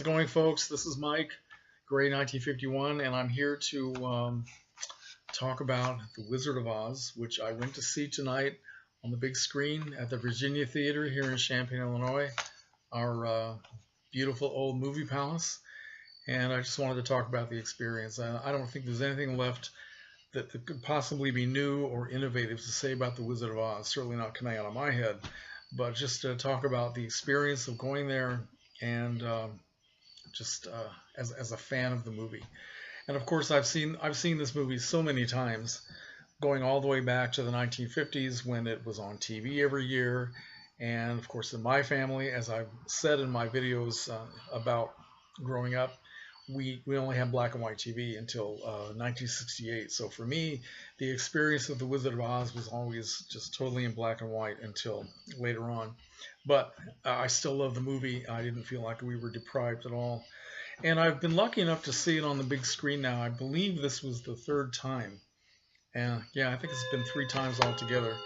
How's it going, folks? This is Mike, Gray 1951, and I'm here to talk about The Wizard of Oz, which I went to see tonight on the big screen at the Virginia Theater here in Champaign, Illinois, our beautiful old movie palace. And I just wanted to talk about the experience. I don't think there's anything left that could possibly be new or innovative to say about The Wizard of Oz. Certainly not coming out of my head, but just to talk about the experience of going there and just as a fan of the movie. And of course, I've seen this movie so many times, going all the way back to the 1950s when it was on TV every year. And of course, in my family, as I've said in my videos about growing up, we only had black and white TV until 1968. So for me, the experience of The Wizard of Oz was always just totally in black and white until later on. But I still love the movie. I didn't feel like we were deprived at all. And I've been lucky enough to see it on the big screen now. I believe this was the third time. And yeah, I think it's been 3 times altogether.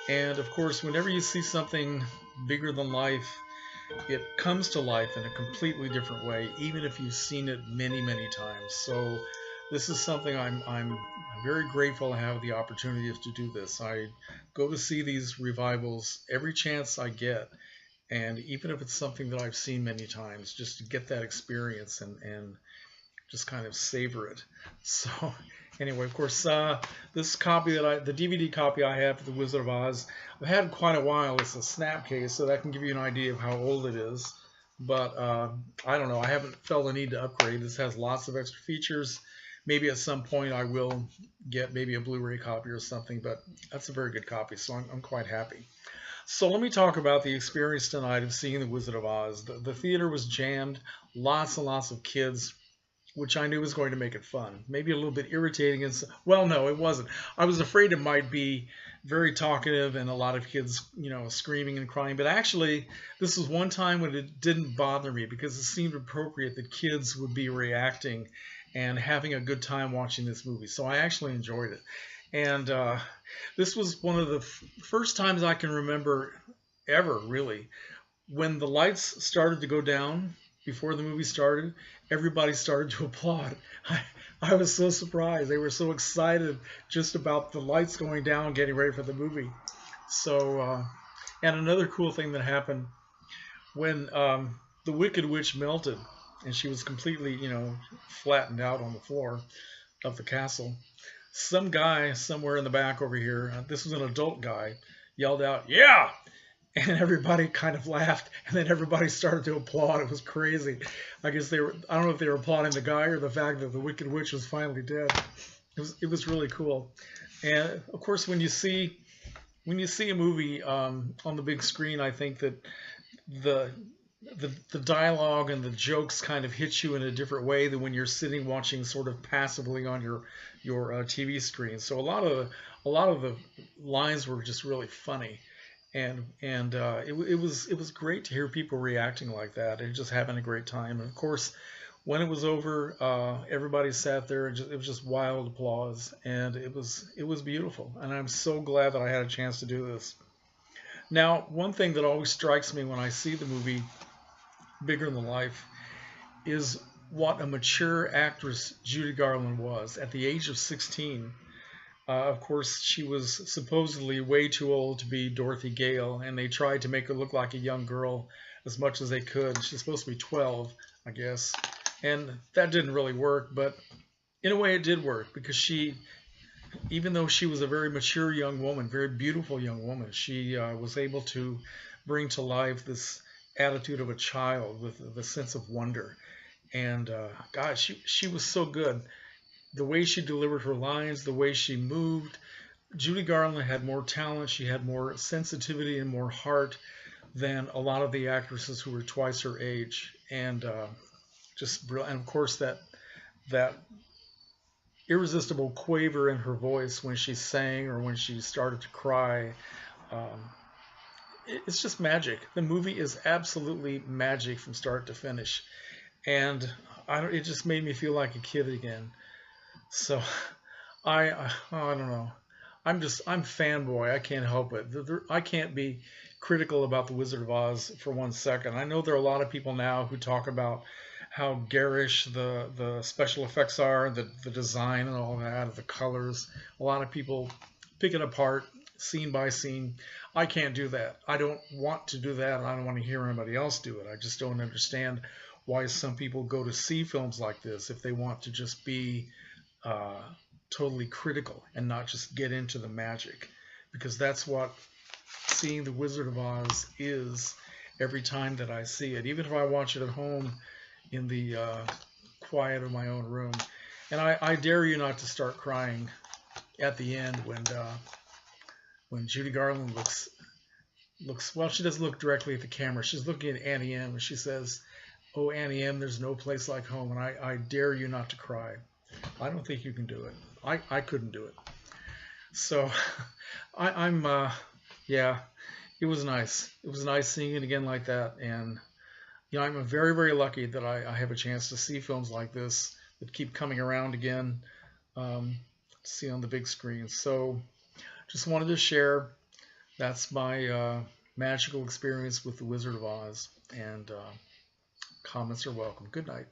And of course, whenever you see something bigger than life, it comes to life in a completely different way, even if you've seen it many, many times. So this is something I'm very grateful to have the opportunity to do this. I go to see these revivals every chance I get, and even if it's something that I've seen many times, just to get that experience and just kind of savor it. So anyway, of course, this copy the DVD copy I have of The Wizard of Oz, I've had quite a while. It's a snap case, so that can give you an idea of how old it is. But I don't know. I haven't felt the need to upgrade. This has lots of extra features. Maybe at some point I will get maybe a Blu-ray copy or something, but that's a very good copy, so I'm quite happy. So let me talk about the experience tonight of seeing The Wizard of Oz. The theater was jammed, lots and lots of kids, which I knew was going to make it fun. Maybe a little bit irritating. Well, no, it wasn't. I was afraid it might be very talkative and a lot of kids, screaming and crying. But actually, this was one time when it didn't bother me because it seemed appropriate that kids would be reacting and having a good time watching this movie. So I actually enjoyed it. And this was one of the first times I can remember ever, really, when the lights started to go down before the movie started, everybody started to applaud. I was so surprised. They were so excited just about the lights going down, getting ready for the movie. So, and another cool thing that happened when the Wicked Witch melted and she was completely, flattened out on the floor of the castle, some guy somewhere in the back over here, this was an adult guy, yelled out, "Yeah!" And everybody kind of laughed, and then everybody started to applaud. It was crazy. I guess I don't know if they were applauding the guy or the fact that the Wicked Witch was finally dead. It was really cool. And of course, when you see a movie on the big screen, I think that the dialogue and the jokes kind of hit you in a different way than when you're sitting watching sort of passively on your TV screen. So a lot of the lines were just really funny. And it was great to hear people reacting like that and just having a great time. And of course, when it was over, everybody sat there and it was just wild applause, and it was beautiful. And I'm so glad that I had a chance to do this. Now, one thing that always strikes me when I see the movie Bigger Than Life is what a mature actress Judy Garland was at the age of 16. Of course, she was supposedly way too old to be Dorothy Gale, and they tried to make her look like a young girl as much as they could. She's supposed to be 12, I guess, and that didn't really work, but in a way it did work because even though she was a very mature young woman, very beautiful young woman, she was able to bring to life this attitude of a child with the sense of wonder. And God, she was so good. The way she delivered her lines, the way she moved. Judy Garland had more talent. She had more sensitivity and more heart than a lot of the actresses who were twice her age. And just brilliant. And of course, that irresistible quaver in her voice when she sang or when she started to cry. It's just magic. The movie is absolutely magic from start to finish. And it just made me feel like a kid again. So I don't know. I'm fanboy. I can't help it. I can't be critical about The Wizard of Oz for 1 second. I know there are a lot of people now who talk about how garish the special effects are, the design and all that, the colors. A lot of people pick it apart scene by scene. I can't do that. I don't want to do that, and I don't want to hear anybody else do it. I just don't understand why some people go to see films like this if they want to just be totally critical and not just get into the magic, because that's what seeing The Wizard of Oz is every time that I see it, even if I watch it at home in the quiet of my own room. And I dare you not to start crying at the end when Judy Garland looks well. She doesn't look directly at the camera. She's looking at Annie M. and she says, "Oh, Annie M, there's no place like home." And I dare you not to cry. I don't think you can do it. I couldn't do it. So yeah, it was nice. It was nice seeing it again like that. And I'm very, very lucky that I have a chance to see films like this that keep coming around again, to see on the big screen. So just wanted to share. That's my magical experience with The Wizard of Oz. And comments are welcome. Good night.